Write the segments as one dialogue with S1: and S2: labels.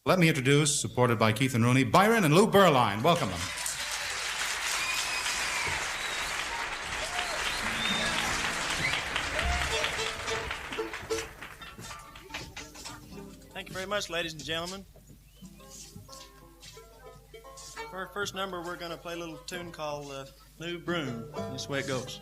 S1: Let me introduce, supported by Keith and Rooney, Byron and Lue Berline. Welcome them.
S2: Thank you very much, ladies and gentlemen. For our first number, we're going to play a little tune called New Broom. This is the way it goes.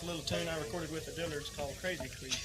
S2: A little tune I recorded with the Dillards called Crazy Creek.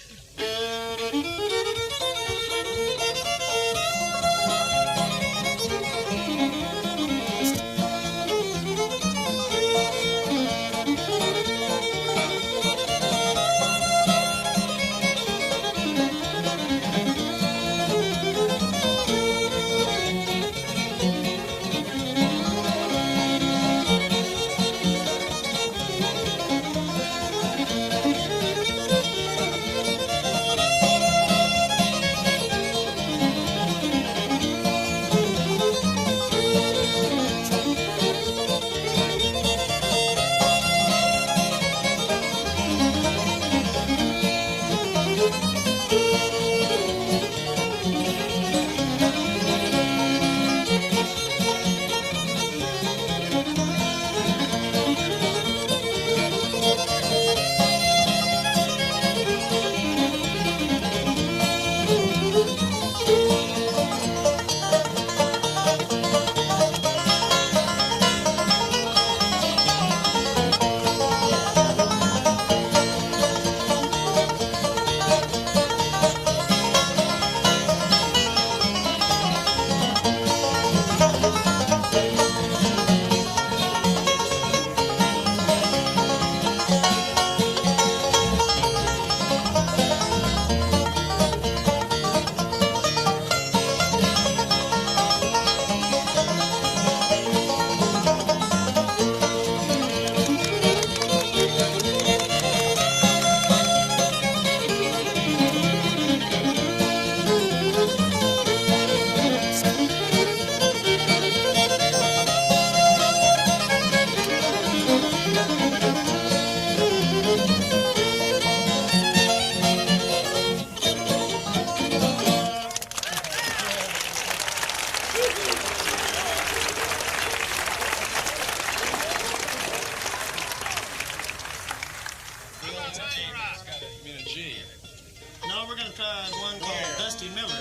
S2: Well, we're going to try one called Dusty Miller.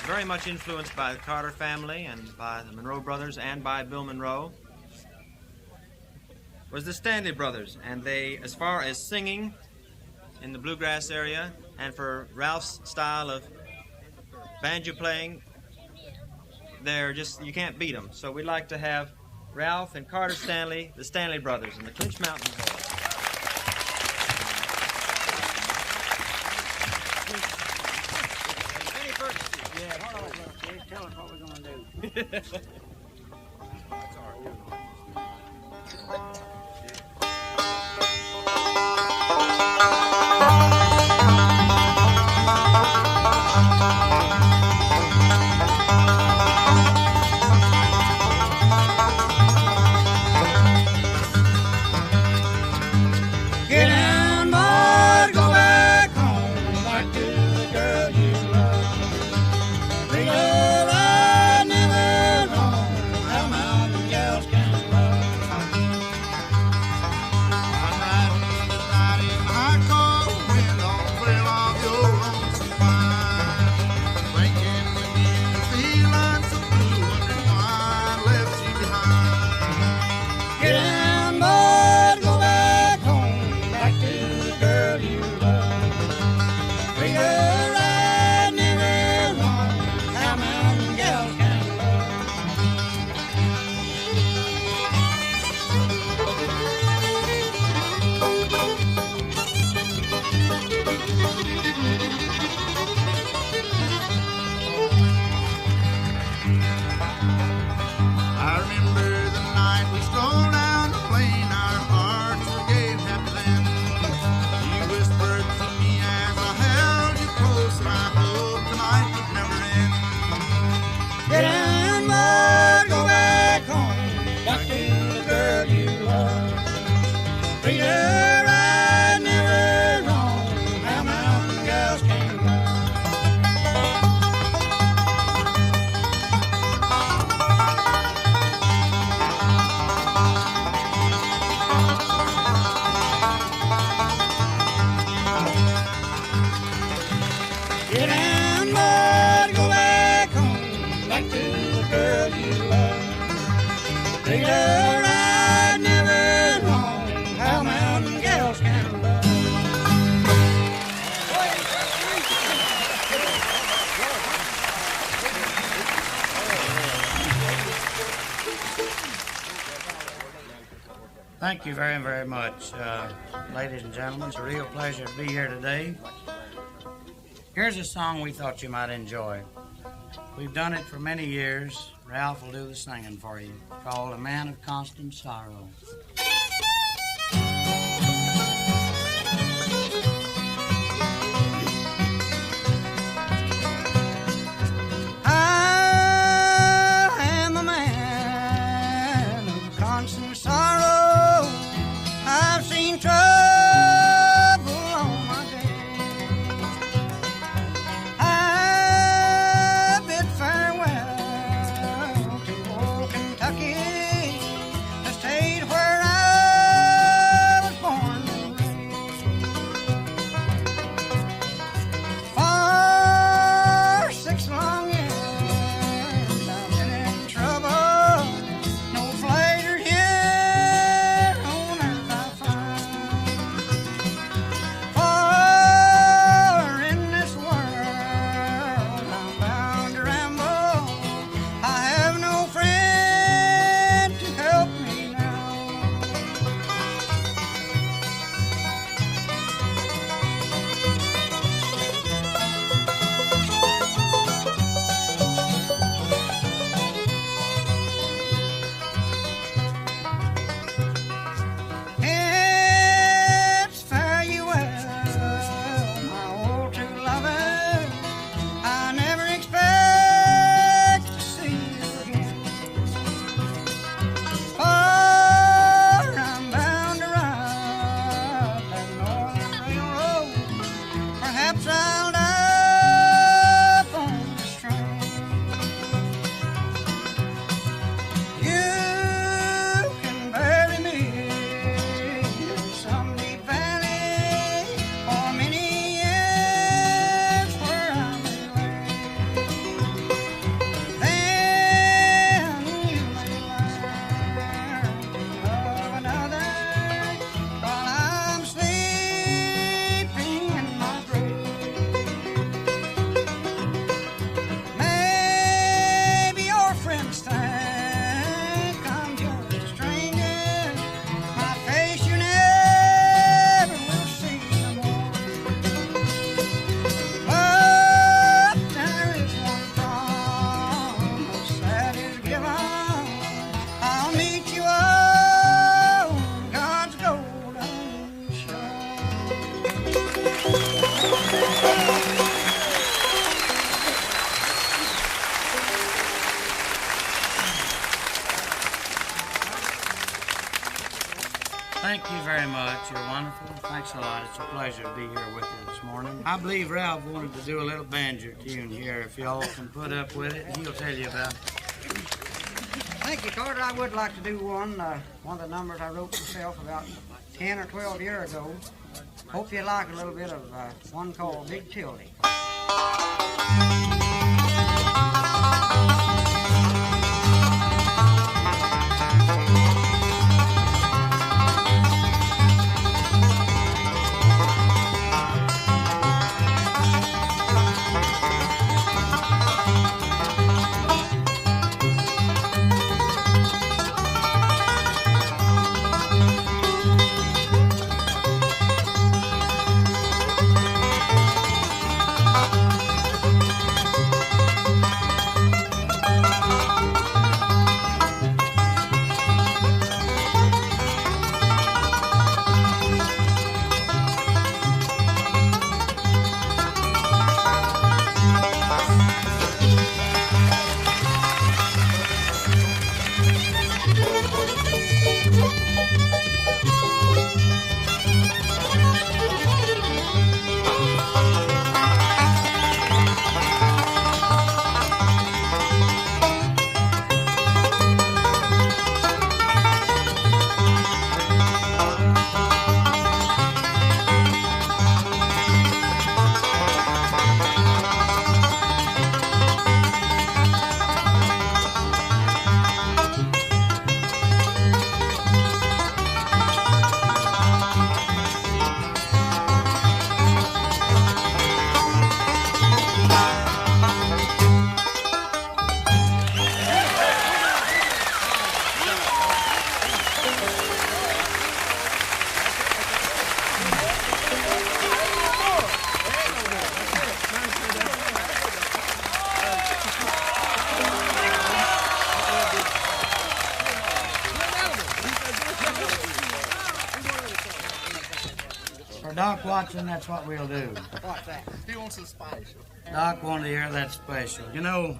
S2: Very much influenced by the Carter family and by the Monroe brothers and by Bill Monroe, was the Stanley Brothers. And they, as far as singing in the bluegrass area and for Ralph's style of banjo playing, they're just, you can't beat them. So we'd like to have Ralph and Carter Stanley, the Stanley Brothers, and the Clinch Mountain Boys.
S3: Tell us what we're going to do.
S4: Get down, boys, go back home, back to the girl you love. Bring her ride, never wrong, how mountain gals can love. I'm riding tonight in my car, wind on the trail of your lonesome pine. Thinking again, feeling so blue, wondering why I left you behind. Get down, boys, go back home, back to the girl you love. Bring her ride, never wrong, how mountain gals can love. I remember the night we strolled down the lane, our hearts were gay and happy then. You whispered to me as I held you close, and I hope tonight would never end. Get down, boy, go back home, back to the girl you love. Treat her right, never wrong, how mountain gals can love. Get down, boy, go back home, back to the girl you love. Treat her right, never wrong, how mountain gals can love.
S3: Thank you very, very much, ladies and gentlemen. It's a real pleasure to be here today. Here's a song we thought you might enjoy. We've done it for many years. Ralph will do the singing for you. Called A Man of Constant Sorrow. Thank you very much. You're wonderful. Thanks a lot. It's a pleasure to be here with you this morning. I believe Ralph wanted to do a little banjo tune here. If y'all can put up with it, he'll tell you about it.
S5: Thank you, Carter. I would like to do one of the numbers I wrote myself about 10 or 12 years ago. Hope you like a little bit of one called Big Tildy.
S3: watching, that's what we'll do.
S5: What's that?
S4: He wants a special.
S3: Doc wanted to hear that special. You know,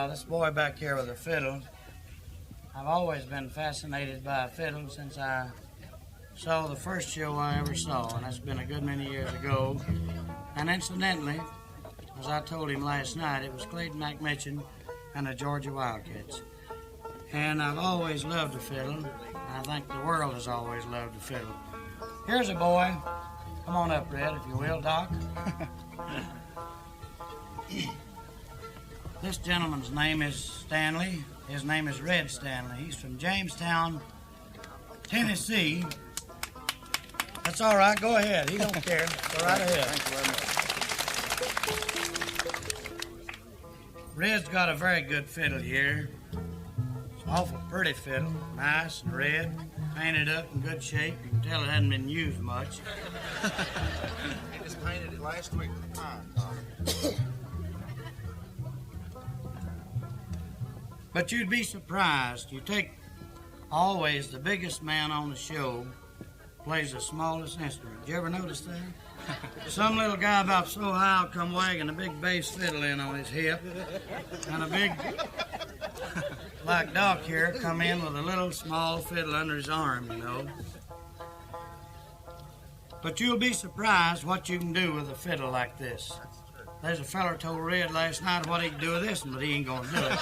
S3: this boy back here with a fiddle, I've always been fascinated by a fiddle since I saw the first show I ever saw, and that's been a good many years ago. And incidentally, as I told him last night, it was Clayton McMitchen and the Georgia Wildcats. And I've always loved the fiddle, and I think the world has always loved the fiddle. Here's a boy. Come on up, Red, if you will, Doc. This gentleman's name is Stanley. His name is Red Stanley. He's from Jamestown, Tennessee. That's all right. Go ahead. He don't care. Go right ahead. Red's got a very good fiddle here. It's an awful pretty fiddle. Nice and red. Painted up in good shape. You can tell it hadn't been used much.
S4: He just painted it last week.
S3: But you'd be surprised. You take always the biggest man on the show plays the smallest instrument. Did you ever notice that? Some little guy about so high will come wagging a big bass fiddle in on his hip, and a big, like Doc here, come in with a little small fiddle under his arm, you know. But you'll be surprised what you can do with a fiddle like this. There's a feller told Red last night what he could do with this one, but he ain't gonna do it.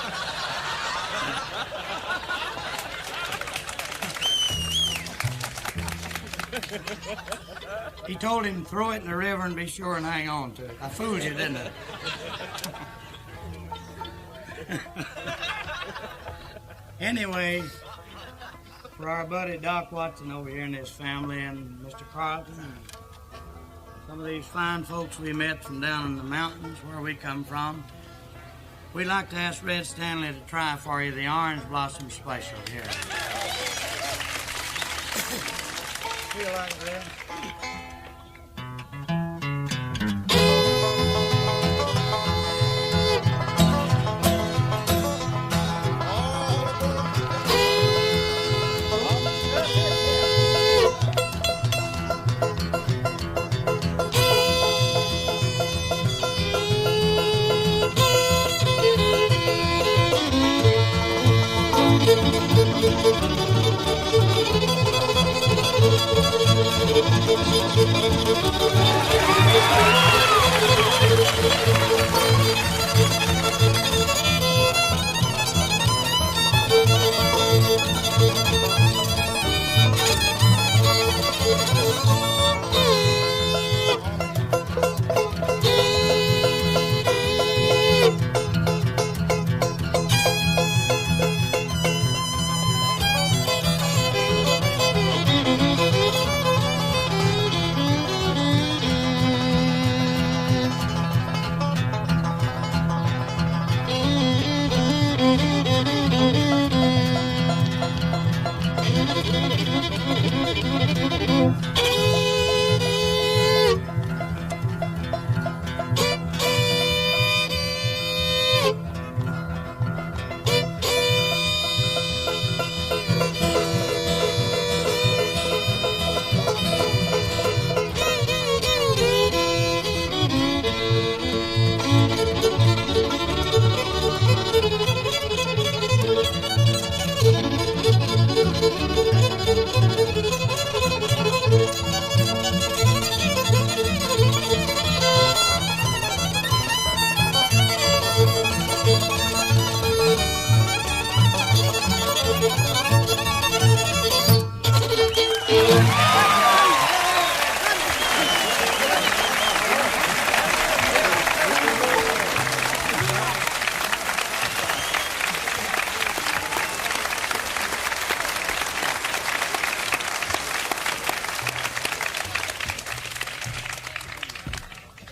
S3: He told him to throw it in the river and be sure and hang on to it. I fooled you, didn't I? Anyway, for our buddy Doc Watson over here and his family, and Mr. Carlton, and some of these fine folks we met from down in the mountains where we come from, we'd like to ask Red Stanley to try for you the Orange Blossom Special here. Feel like it, Red?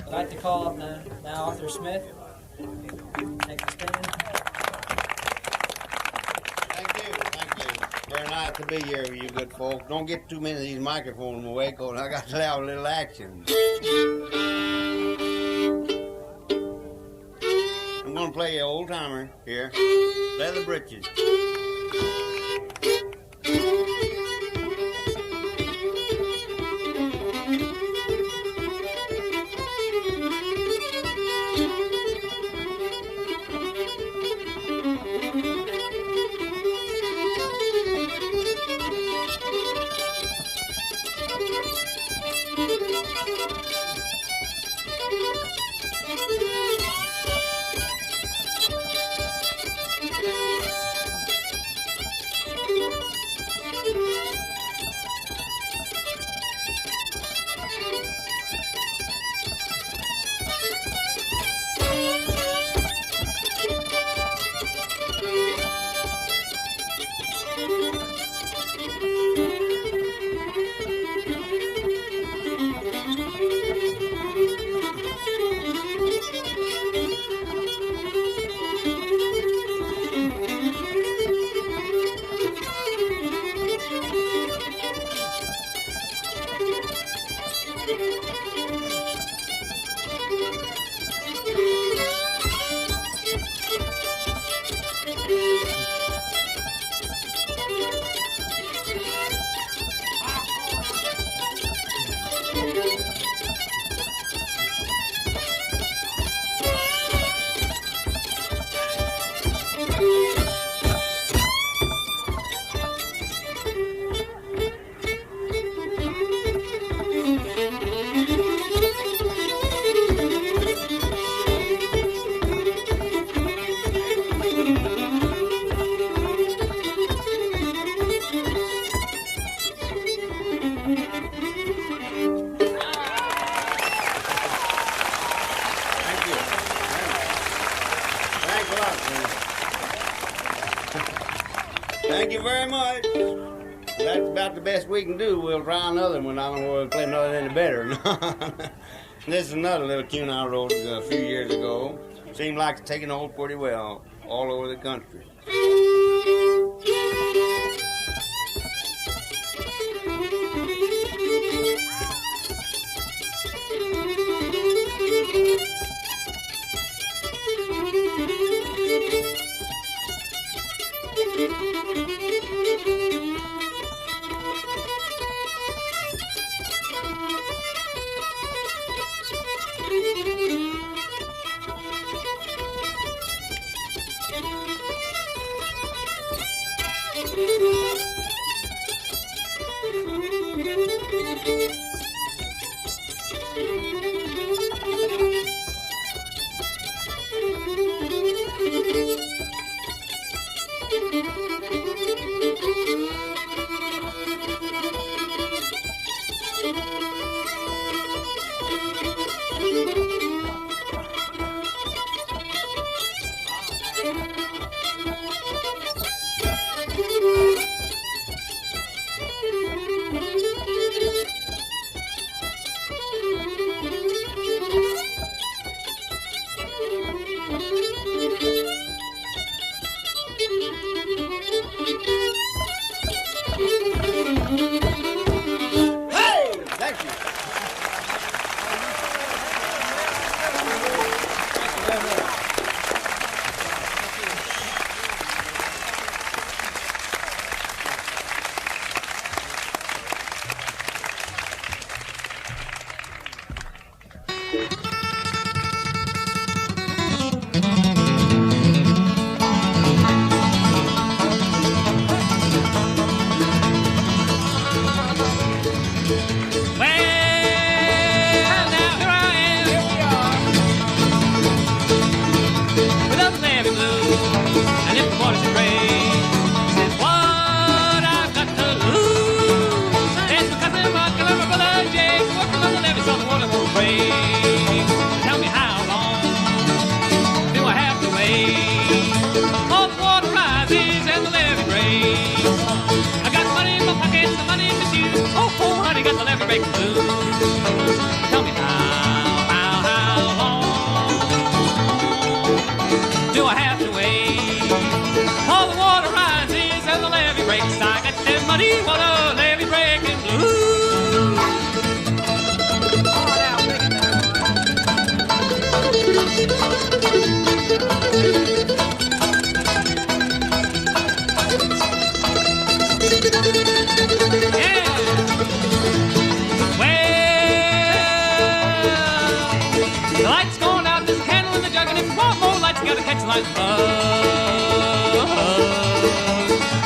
S6: I'd like to call up now Arthur Smith. Take the stand.
S7: Thank you. Very nice to be here with you good folks. Don't get too many of these microphones in my way, because I got to have a little action. I'm going to play an old timer here, Leather Britches. Thank you very much. That's about the best we can do. We'll try another one. I don't know if we'll play another any better. This is another little tune I wrote a few years ago. Seemed like it's taking hold pretty well all over the country.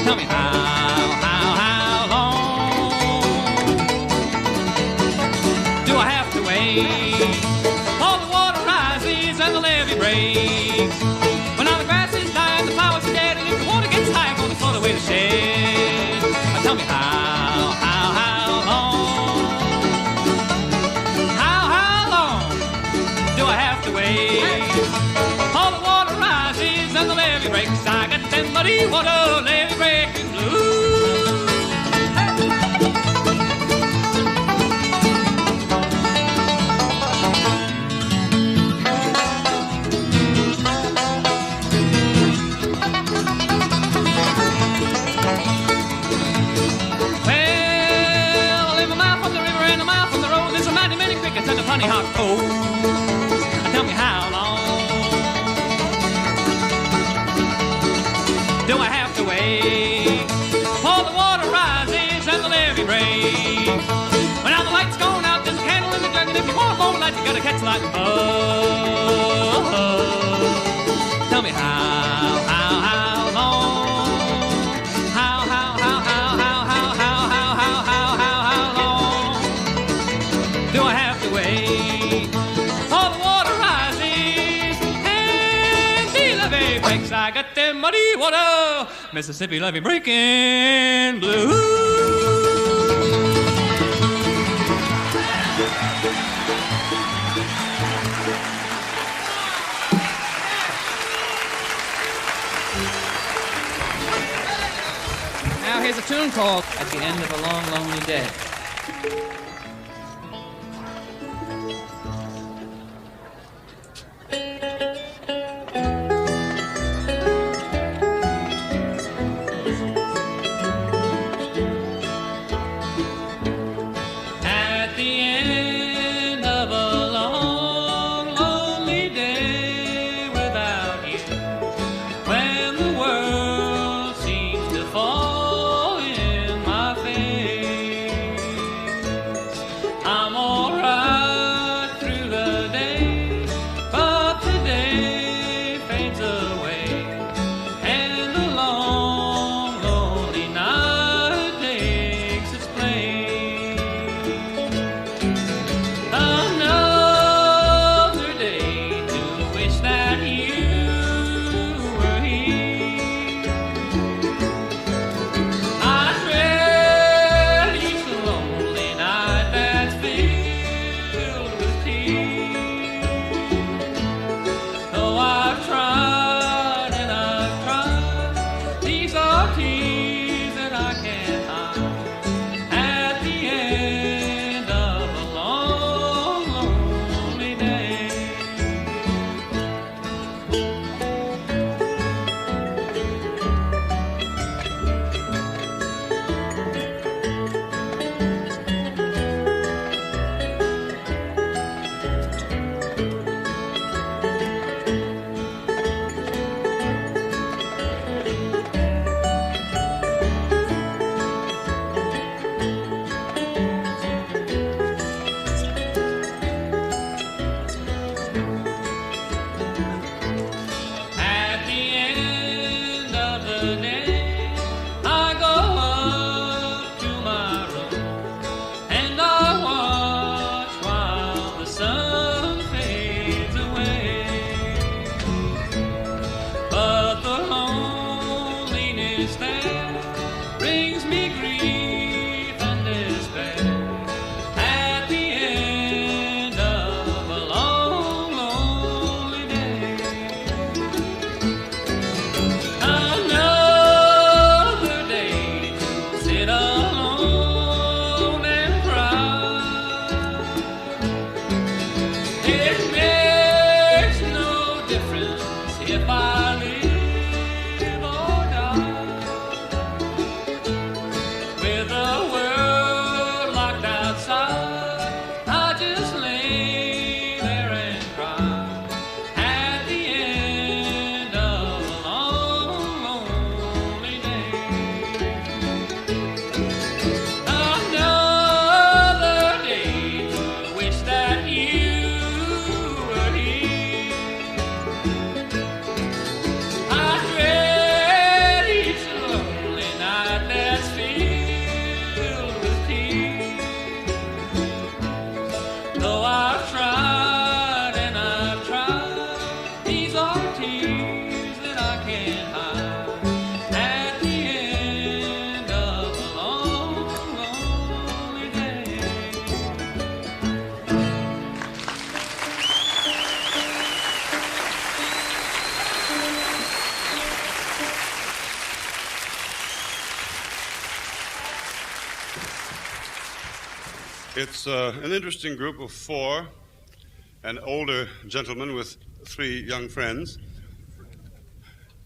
S8: Tell me how long do I have rain. All the water rises and the levee breaks. When all the grass is dying, the flowers are dead, and if the water gets high, I'm gonna float away the shed. Tell me how long? How long do I have to wait? All the water rises and the levee breaks. I got them muddy water levee breaking blues. And the funny hot cold. Tell me how long do I have to wait? All the water rises and the levee breaks. When all the light's gone out, there's a candle in the jug, and if you want more light, you gotta catch the light. Tell me how long? How long do I have to wait? All the water rises and the levee breaks. I got them muddy water Mississippi levee breaking blues. Now here's a tune called At the End of a Long, Lonely Day. I've tried and I've tried. These are tears that I can't hide. At the end of a long, lonely day.
S9: It's an interesting group of four, an older gentleman with three young friends.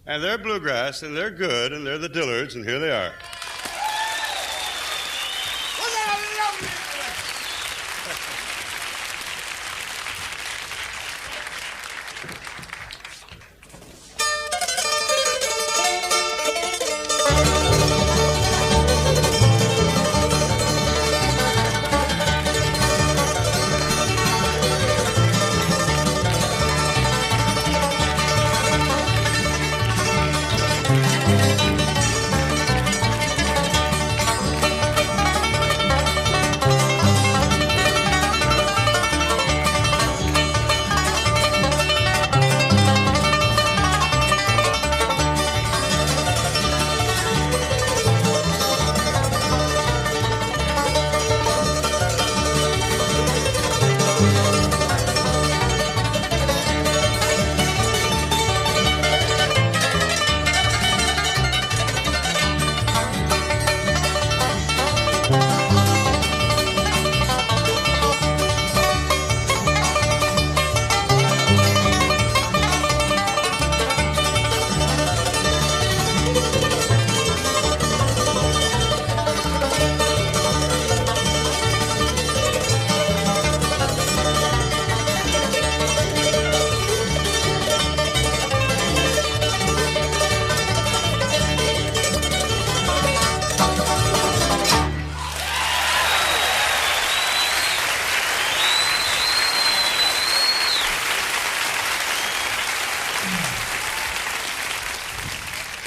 S9: And they're bluegrass, and they're good, and they're the Dillards, and here they are.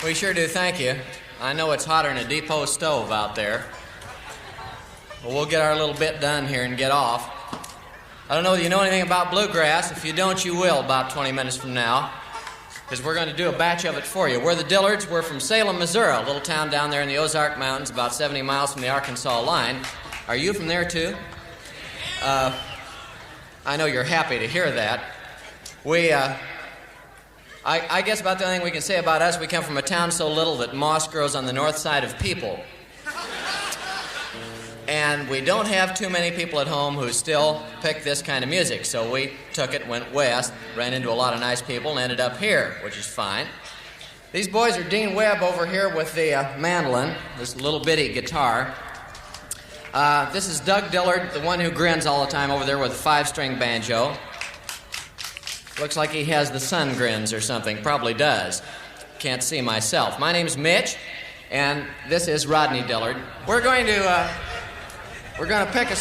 S10: We sure do thank you. I know it's hotter than a depot stove out there. But we'll get our little bit done here and get off. I don't know whether you know anything about bluegrass. If you don't, you will about 20 minutes from now, because we're going to do a batch of it for you. We're the Dillards. We're from Salem, Missouri, a little town down there in the Ozark Mountains, about 70 miles from the Arkansas line. Are you from there, too? I know you're happy to hear that. I guess about the only thing we can say about us, we come from a town so little that moss grows on the north side of people. And we don't have too many people at home who still pick this kind of music. So we took it, went west, ran into a lot of nice people, and ended up here, which is fine. These boys are Dean Webb over here with the mandolin, this little bitty guitar. This is Doug Dillard, the one who grins all the time over there with a 5-string banjo. Looks like he has the sun grins or something. Probably does. Can't see myself. My name's Mitch, and this is Rodney Dillard. We're going to pick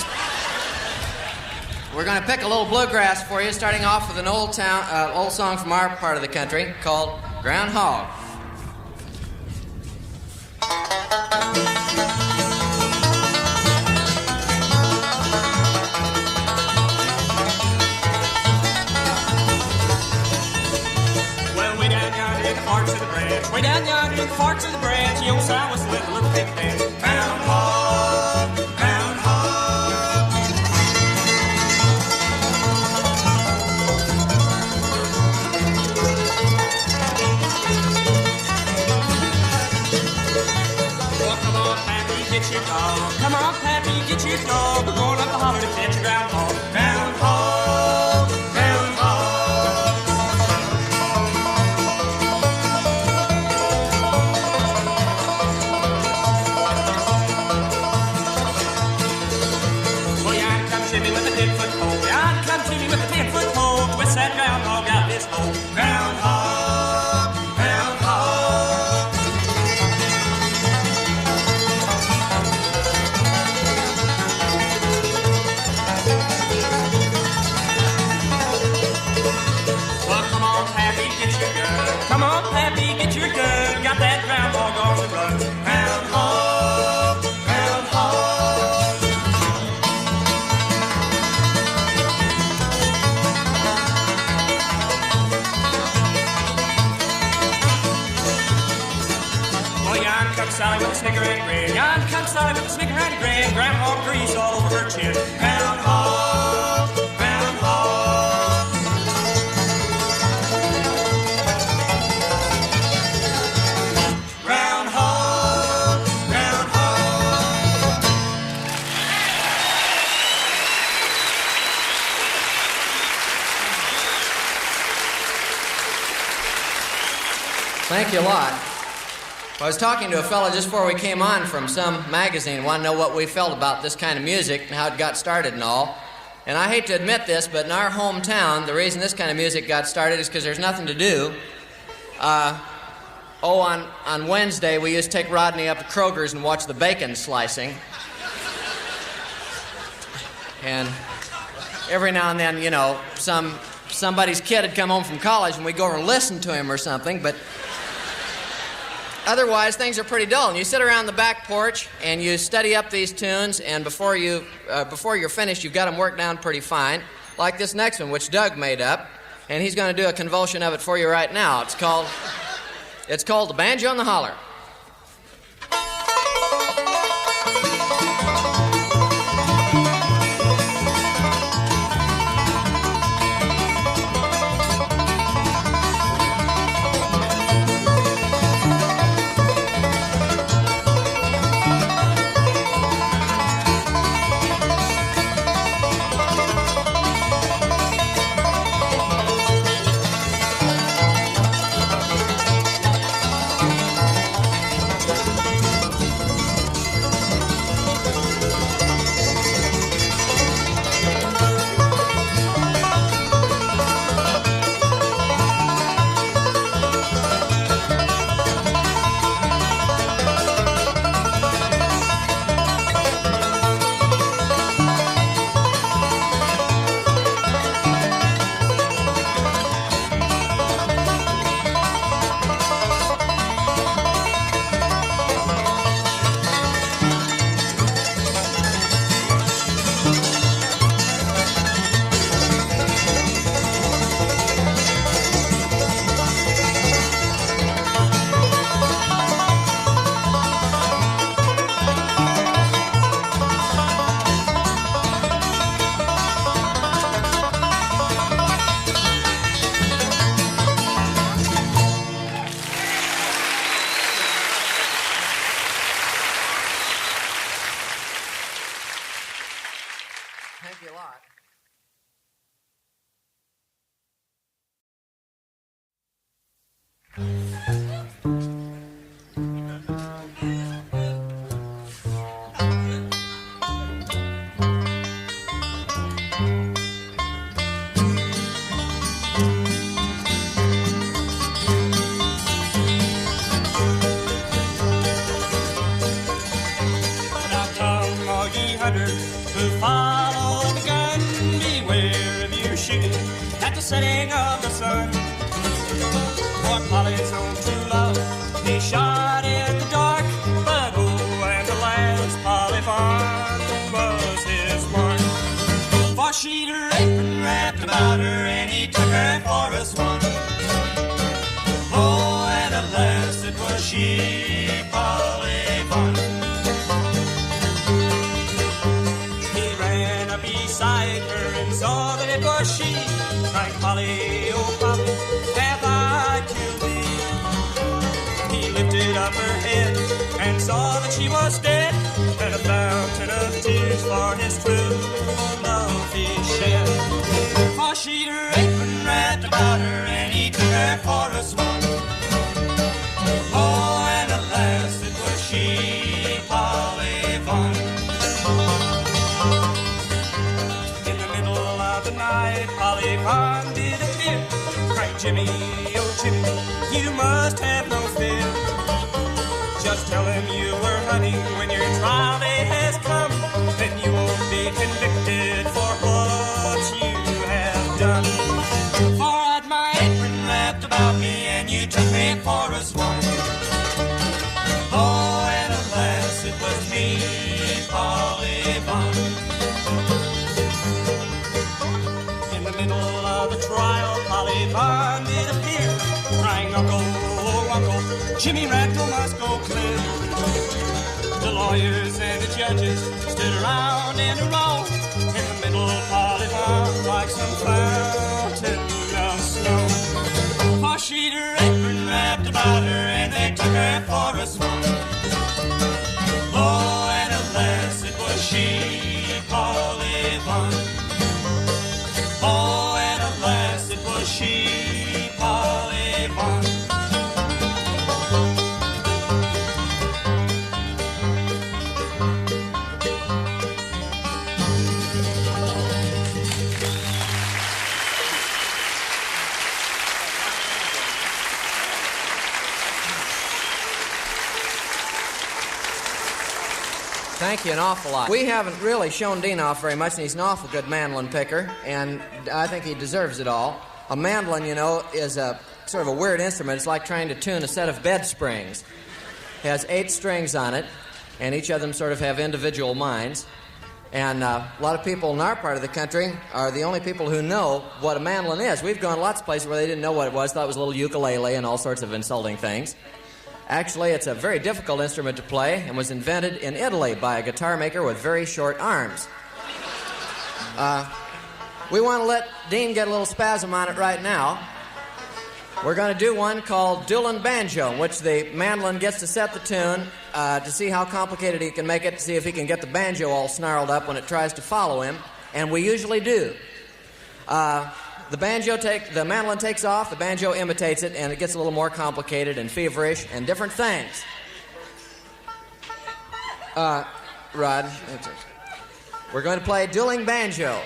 S10: a little bluegrass for you, starting off with an old song from our part of the country called Groundhog.
S8: Way down yonder in the forks of the branch, the old sow was with a little pig dance. Groundhog, groundhog. Well, come on, Pappy, get your dog. Come on, Pappy, get your dog. We're going up the holler to catch a groundhog. Groundhog, groundhog.
S11: granny, grin. Yon comes Sally with the sneaking granny, grin. Groundhog grease all over her chin. Groundhog, groundhog. Groundhog, groundhog.
S10: Thank you a lot. I was talking to a fellow just before we came on from some magazine, wanted to know what we felt about this kind of music and how it got started and all. And I hate to admit this, but in our hometown, the reason this kind of music got started is because there's nothing to do. On Wednesday, we used to take Rodney up to Kroger's and watch the bacon slicing. And every now and then, you know, somebody's kid had come home from college and we'd go over and listen to him or something, but otherwise, things are pretty dull. And you sit around the back porch and you study up these tunes, and before you're finished, you've got them worked down pretty fine. Like this next one, which Doug made up, and he's going to do a convulsion of it for you right now. It's called the Banjo in the Holler.
S11: Who follow the gun, beware of your shooting at the setting of the sun. For Polly's home true love, he shot in the dark, but oh, and alas, Polly Vaughn was his one. For she'd her apron wrapped about her, and he took her for a swan. Oh, and alas, it was she, Polly Vaughn. Beside her and saw that it was she, cried Polly, oh Polly, have I killed thee? He lifted up her head and saw that she was dead, and a fountain of tears for his true love he shed. For she'd her apron wrapped about her, and he took her for a swan. Oh, and alas, it was she, Polly Vaughn. Polly Vaughn did appear, cried Jimmy, oh Jimmy, you must have no fear. Just tell him you were hunting when your trial day has come, then you won't be convicted for what you have done. For I'd my apron wrapped about me, and you took me for a swan. Oh, and alas, it was me, Polly Vaughn. Trial, Polly Vaughn did appear, crying, Uncle, oh Uncle, Jimmy Randall must go clear. lawyers and the judges stood around in a row in the middle of the pond like some fountain of snow. For she'd her apron wrapped about her and they took her for a swim. Oh, and alas, it was she, Polly Vaughn. Oh, and alas, it was she, Polly Vaughn.
S10: Thank you an awful lot. We haven't really shown Dean off very much, and he's an awful good mandolin picker, and I think he deserves it all. A mandolin, you know, is a sort of a weird instrument. It's like trying to tune a set of bed springs. It has 8 strings on it, and each of them sort of have individual minds. And a lot of people in our part of the country are the only people who know what a mandolin is. We've gone lots of places where they didn't know what it was, thought it was a little ukulele and all sorts of insulting things. Actually, it's a very difficult instrument to play and was invented in Italy by a guitar maker with very short arms. We want to let Dean get a little spasm on it right now. We're going to do one called Dueling Banjo, in which the mandolin gets to set the tune to see how complicated he can make it, to see if he can get the banjo all snarled up when it tries to follow him, and we usually do. The mandolin takes off, the banjo imitates it, and it gets a little more complicated and feverish and different things. Rod, we're going to play Dueling Banjo.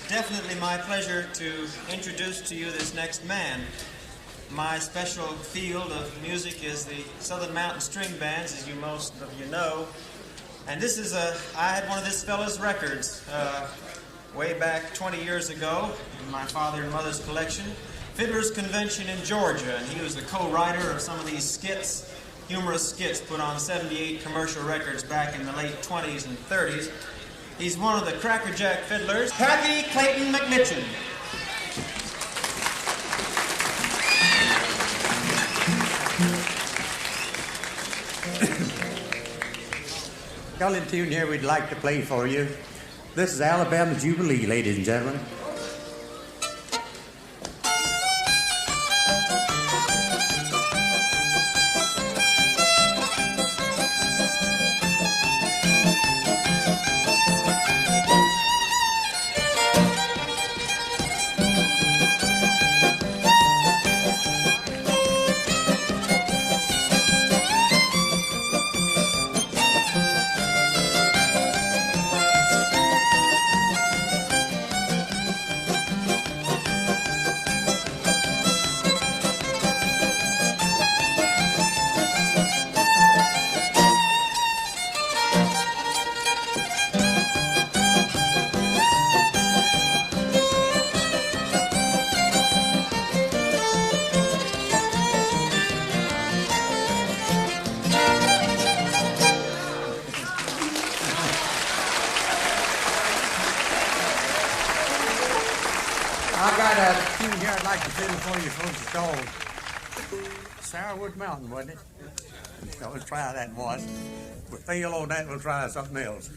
S2: Definitely my pleasure to introduce to you this next man. My special field of music is the Southern Mountain String Bands, as most of you know. And this is I had one of this fellow's records way back 20 years ago in my father and mother's collection. Fiddlers Convention in Georgia, and he was the co-writer of some of these skits, humorous skits put on 78 commercial records back in the late 20s and 30s. He's one of the crackerjack fiddlers, Happy Clayton McMitchen.
S12: Got a little tune here we'd like to play for you. This is Alabama Jubilee, ladies and gentlemen. Sourwood Mountain, wasn't it? So let's try that once. If we fail on that, we'll try something else.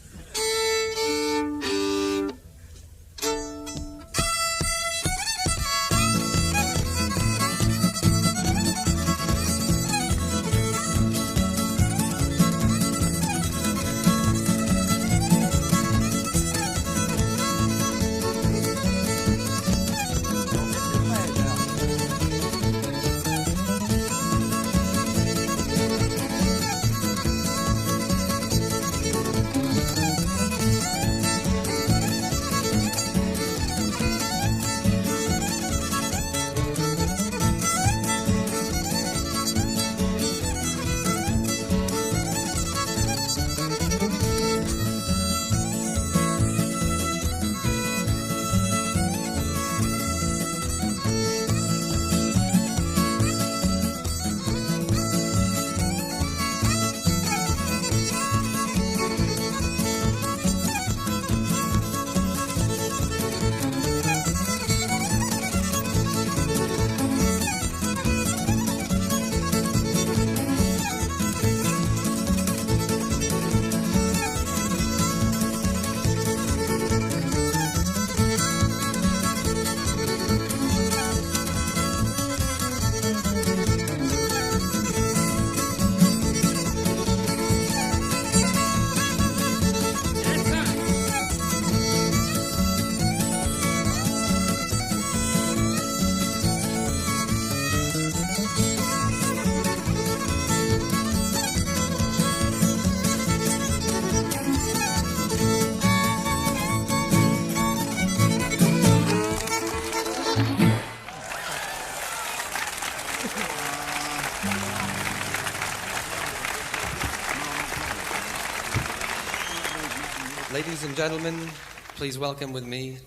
S13: Ladies and gentlemen, please welcome with me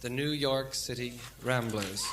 S13: the New York City Ramblers.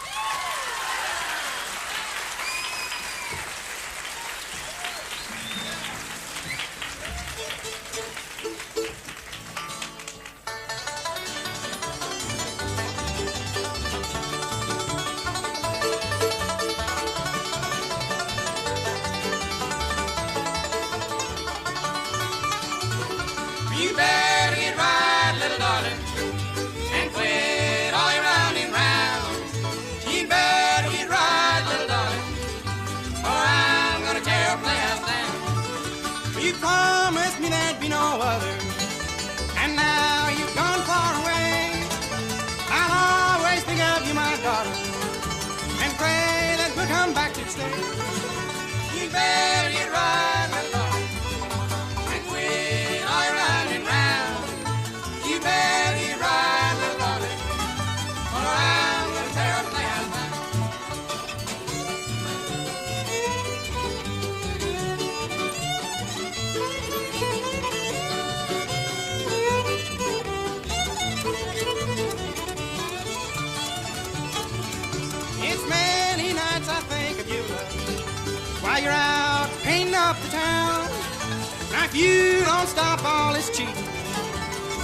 S11: You don't stop all this cheating.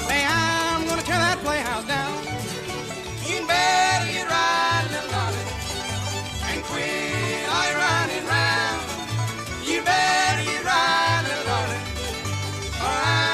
S11: Say, I'm gonna tear that playhouse down. You better get right, little darling, and quit all your running round. You better get right, little darling, or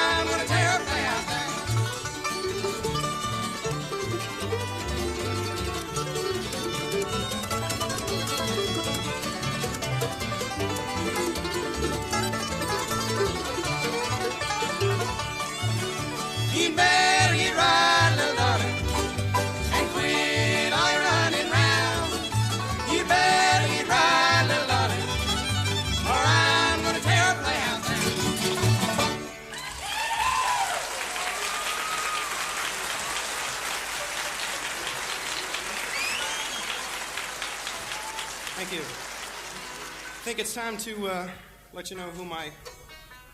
S14: Thank you. I think it's time to let you know who my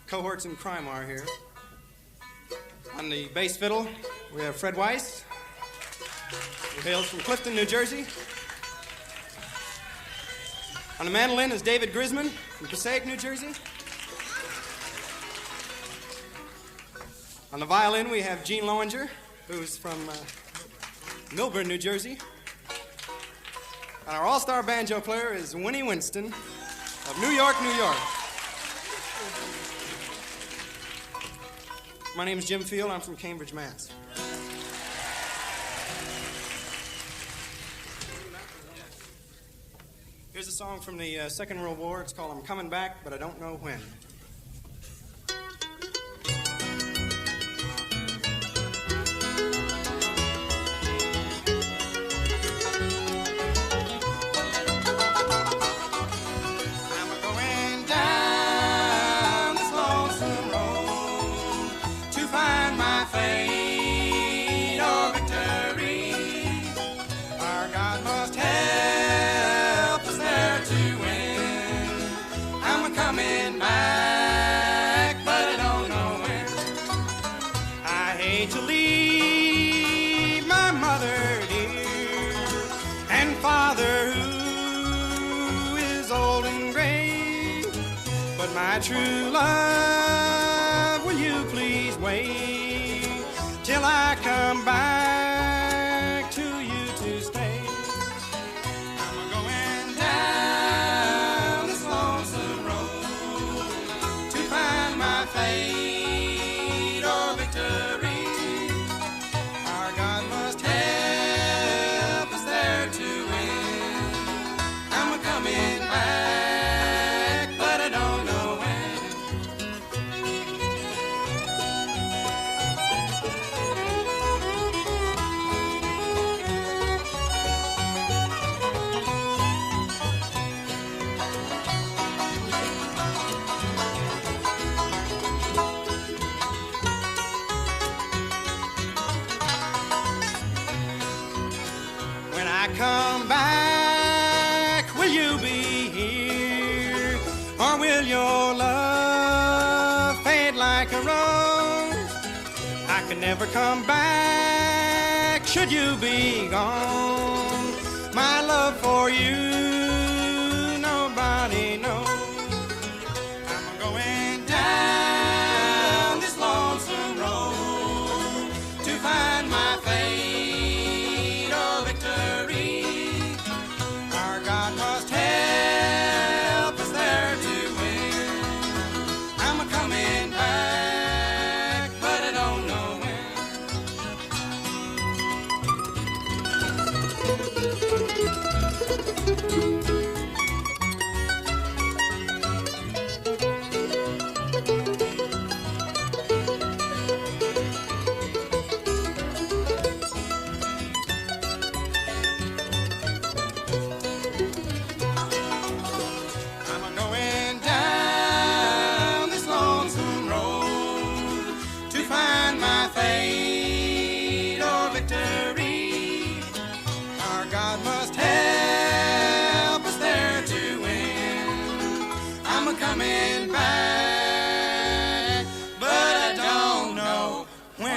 S14: cohorts in crime are here. On the bass fiddle, we have Fred Weiss, who hails from Clifton, New Jersey. On the mandolin is David Grisman from Passaic, New Jersey. On the violin, we have Gene Lowinger, who's from Milburn, New Jersey. And our all-star banjo player is Winnie Winston of New York, New York. My name is Jim Field. I'm from Cambridge, Mass. Here's a song from the Second World War. It's called I'm Coming Back, But I Don't Know When. My true love, will you please wait till I come back to you to stay? I'm going down this lonesome road to find my fate or victory. Our God must help us there to win. I'm coming back, but I don't know. Come back, will you be here, or will your love fade like a rose? I could never come back, should you be gone. My love for you, nobody knows. I'm going down this lonesome road to find my fate or victory. God must help us there to win. I'm coming back, but I don't know coming back, but I don't know when.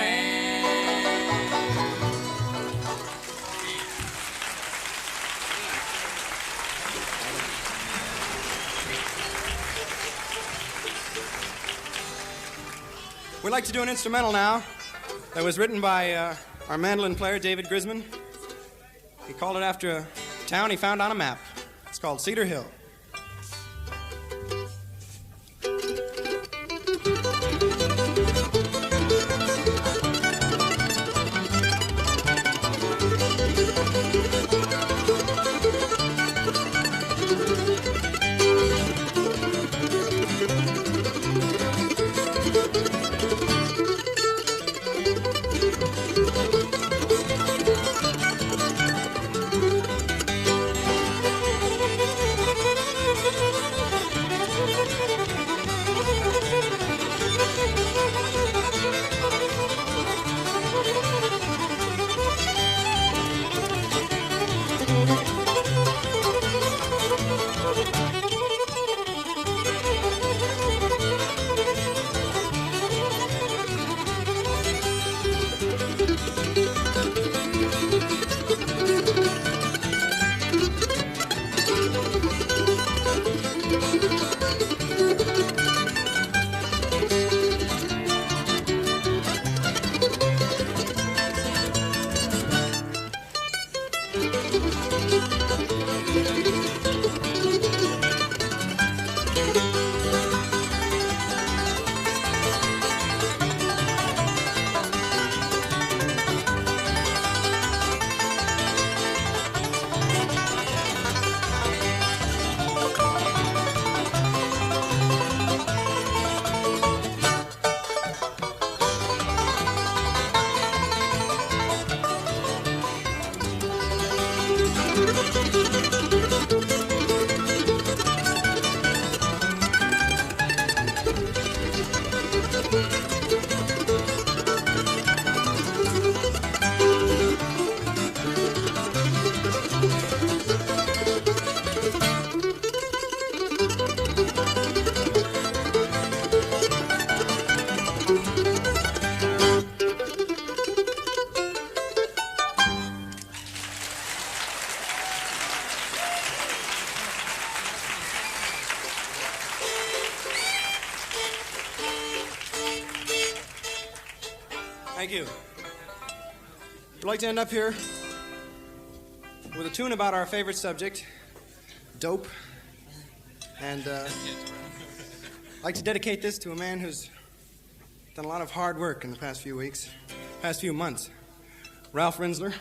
S14: We'd like to do an instrumental now that was written by our mandolin player, David Grisman. He called it after a town he found on a map. It's called Cedar Hill. Thank you. I'd like to end up here with a tune about our favorite subject, dope. And I'd like to dedicate this to a man who's done a lot of hard work in the past few months. Ralph Rinzler.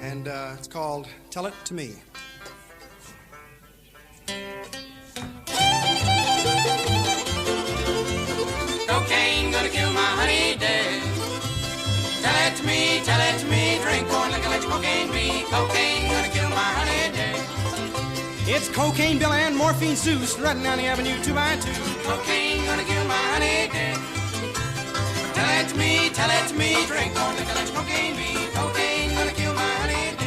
S14: And it's called Tell It to Me.
S11: Cocaine gonna kill my honey dead. Tell it to me, drink corn like a let cocaine be. Cocaine gonna kill my honey dead.
S14: It's Cocaine Bill and Morphine Sue strutting down the avenue 2 by 2.
S11: Cocaine gonna kill my honey dead. Tell it to me, drink corn like a let cocaine be. Cocaine gonna kill my honey dead.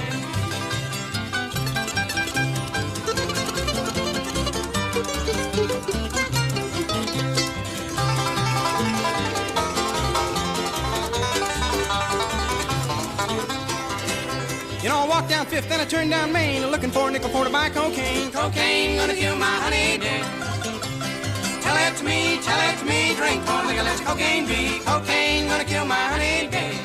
S14: You know, I walked down 5th and I turned down Main, looking for a nickel for to buy cocaine.
S11: Cocaine gonna kill my honey dead. Tell it to me, drink corn like a let cocaine be. Cocaine gonna kill my honey dead.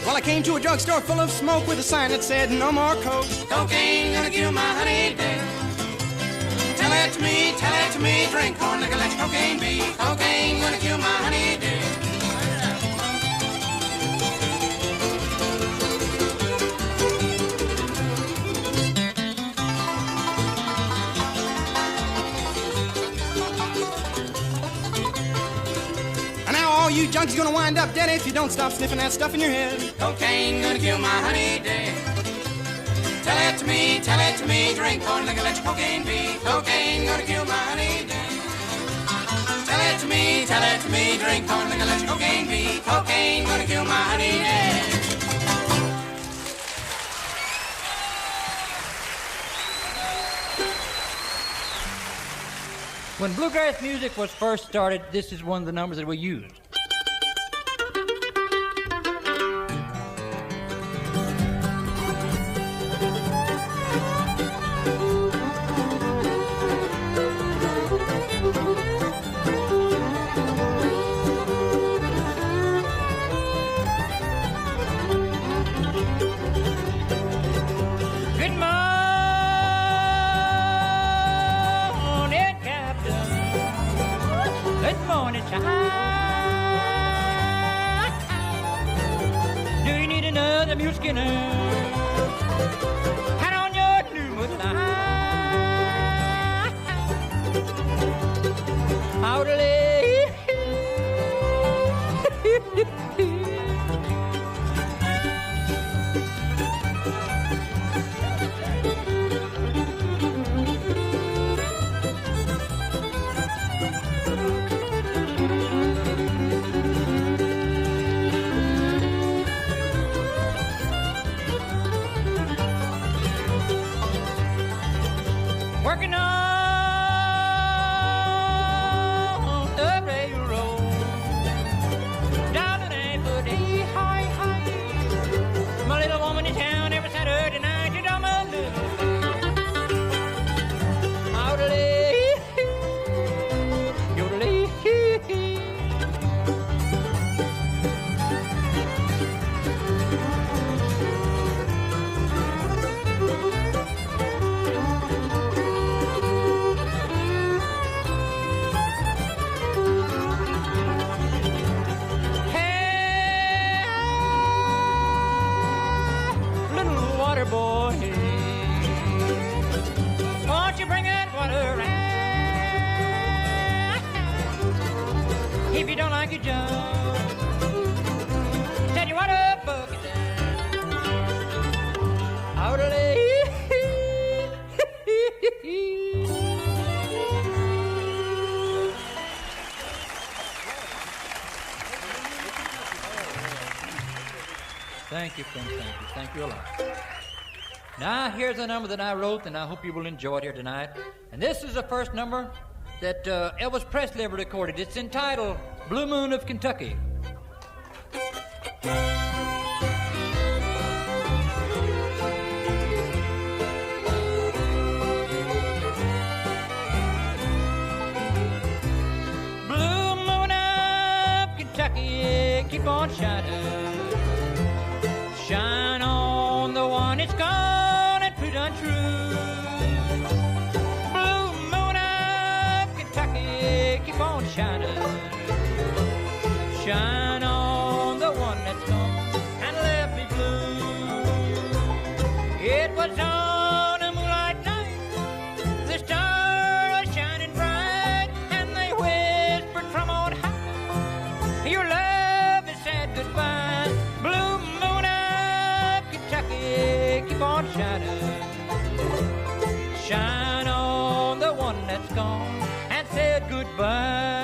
S14: Well, I came to a drugstore full of smoke with a sign that said no more coke.
S11: Cocaine gonna kill my honey dead. Tell it to me, drink corn like a let cocaine be. Cocaine gonna kill my honey dead.
S14: And now all you junkies gonna wind up dead if you don't stop sniffing that stuff in your head.
S11: Cocaine gonna kill my honey dead. Tell it to me, drink corn like a let cocaine be. Cocaine gonna kill my honey dead. Tell it to me, drink corn like a let cocaine be. Cocaine gonna kill my honey dead.
S6: When bluegrass music was first started, this is one of the numbers that we used.
S8: Do you need another Muleskinner? Hat on your new moonlight. Outlay. Working on the railroad, down and for day high, high. My little woman in town every Saturday night, you know my little outlay, yodelay. Boy, won't you bring that water around? If you don't like your job, set your water bucket down. Outlay.
S15: Thank you, friend. Thank you. Thank you a lot. Now, here's a number that I wrote, and I hope you will enjoy it here tonight. And this is the first number that Elvis Presley ever recorded. It's entitled Blue Moon of Kentucky. Blue moon of Kentucky, keep on shining. Shine on the one that's gone and proved untrue. Blue moon of Kentucky, keep on shining. Shine on the one that's gone and left me blue. It was on a moonlight night, the stars were shining bright, and they whispered from on high, your love is said goodbye. Blue moon of Kentucky, keep on shining. Shine on the one that's gone and said goodbye.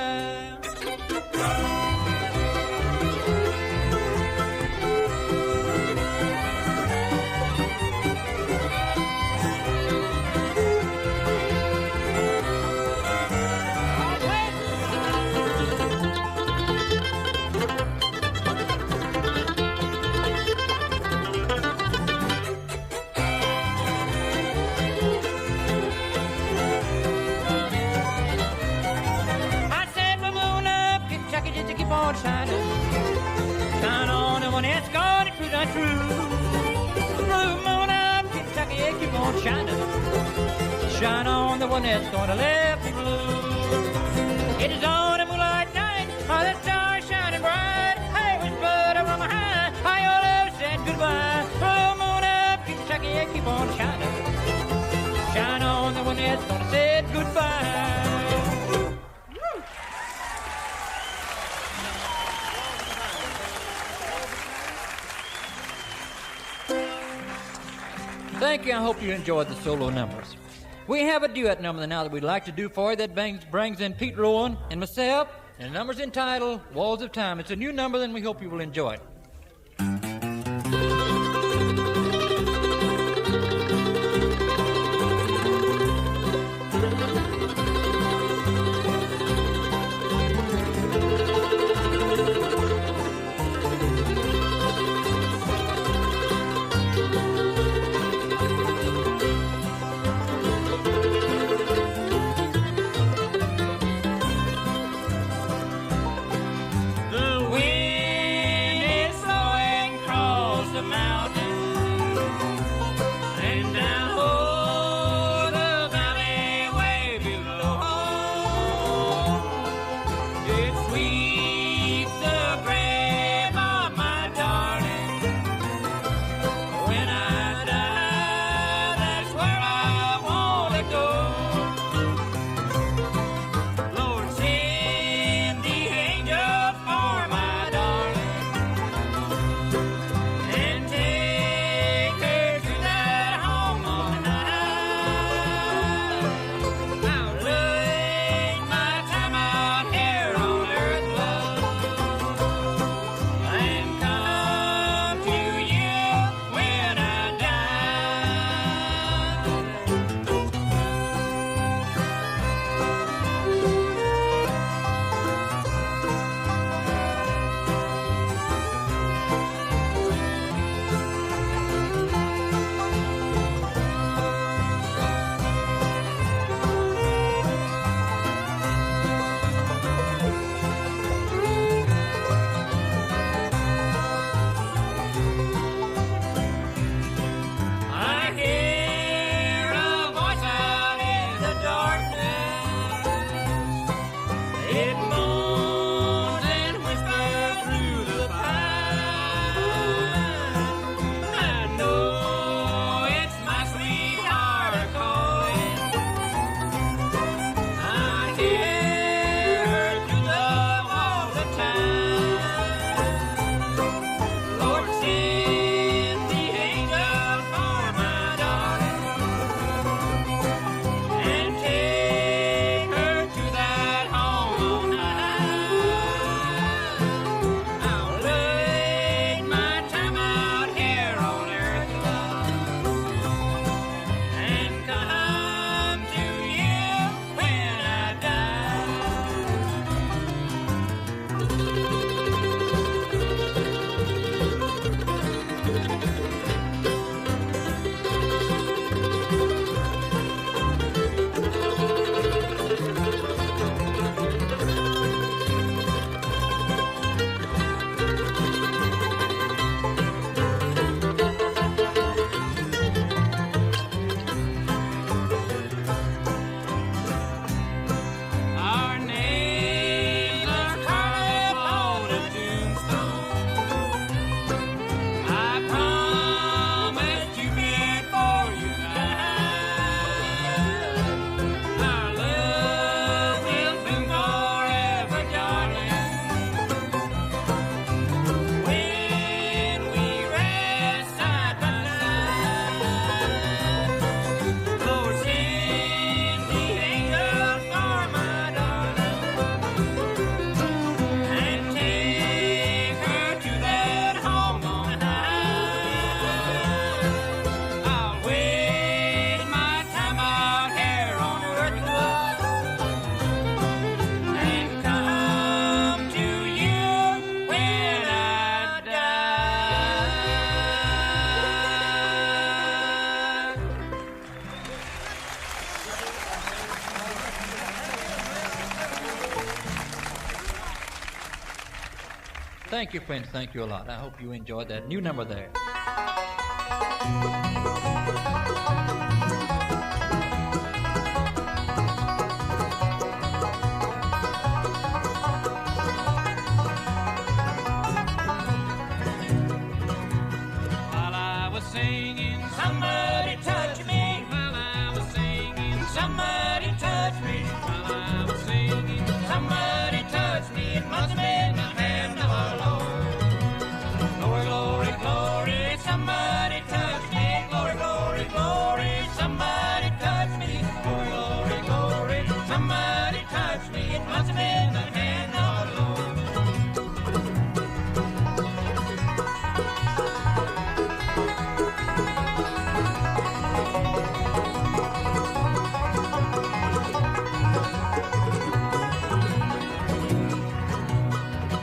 S15: Keep on shining. Shine on the one that's gone and proved untrue. Blue moon of Kentucky, keep on shining. Shine on the one that's gone and left me blue. It is on a moonlight night, the stars shining bright. Hey, with blood over my high, how your love said goodbye. Blue moon of Kentucky, keep on shining. Shine on the one that's gone and said goodbye. Thank you. I hope you enjoyed the solo numbers. We have a duet number now that we'd like to do for you that brings in Pete Rowan and myself, and the number's entitled Walls of Time. It's a new number, and we hope you will enjoy it. The wind Thank you, friends. Thank you a lot. I hope you enjoyed that new number there.
S8: While I was singing, somebody touched me. While I was singing, somebody touched me. While I was singing, somebody touched me. It must have been the hand of our Lord. Glory, glory, glory, somebody touched me. Glory, glory, glory, somebody touched me. Glory, glory, glory, somebody touched me. It must have been the hand of our Lord.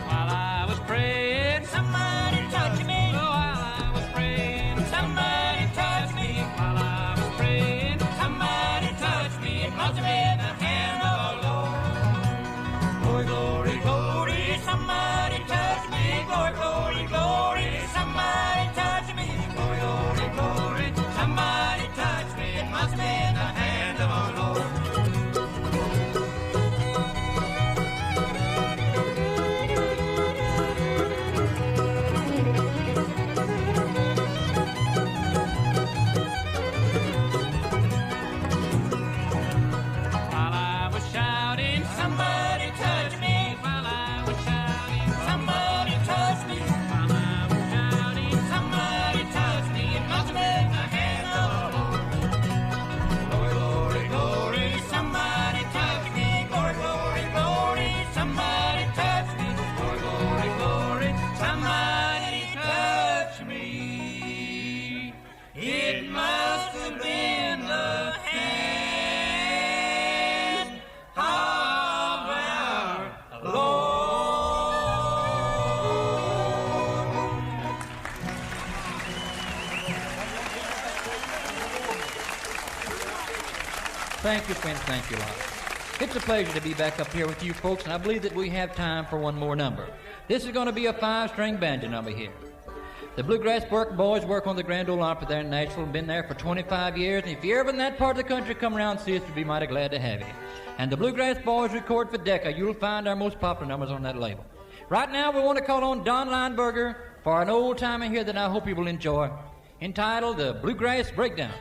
S8: While I was praying, somebody touched me. While I was praying, somebody touched me. While I was praying, somebody touched me. It must have been the hand of our Lord. Glory, glory, glory, somebody touched me. Glory, glory, glory, somebody touched me. Glory, glory, glory, somebody touched me. It must have been the hand of our Lord. While I was shouting, somebody touched me. While I was shouting, somebody touched me. While I was shouting, somebody touched me. It must have been the hand of our Lord. Glory, glory, glory, somebody touched me. Glory, glory, glory, somebody touched me. Glory, glory, glory, somebody touched me. It must have been the hand of our Lord.
S15: Thank you, friends. Thank you a lot. It's a pleasure to be back up here with you folks, and I believe that we have time for one more number. This is going to be a 5-string banjo number here. The Bluegrass Boys work on the Grand Ole Opry there in Nashville, been there for 25 years, and if you're ever in that part of the country, come around and see us, we'd be mighty glad to have you. And the Bluegrass Boys record for Decca. You'll find our most popular numbers on that label. Right now, we want to call on Don Lineberger for an old timer here that I hope you will enjoy, entitled The Bluegrass Breakdown.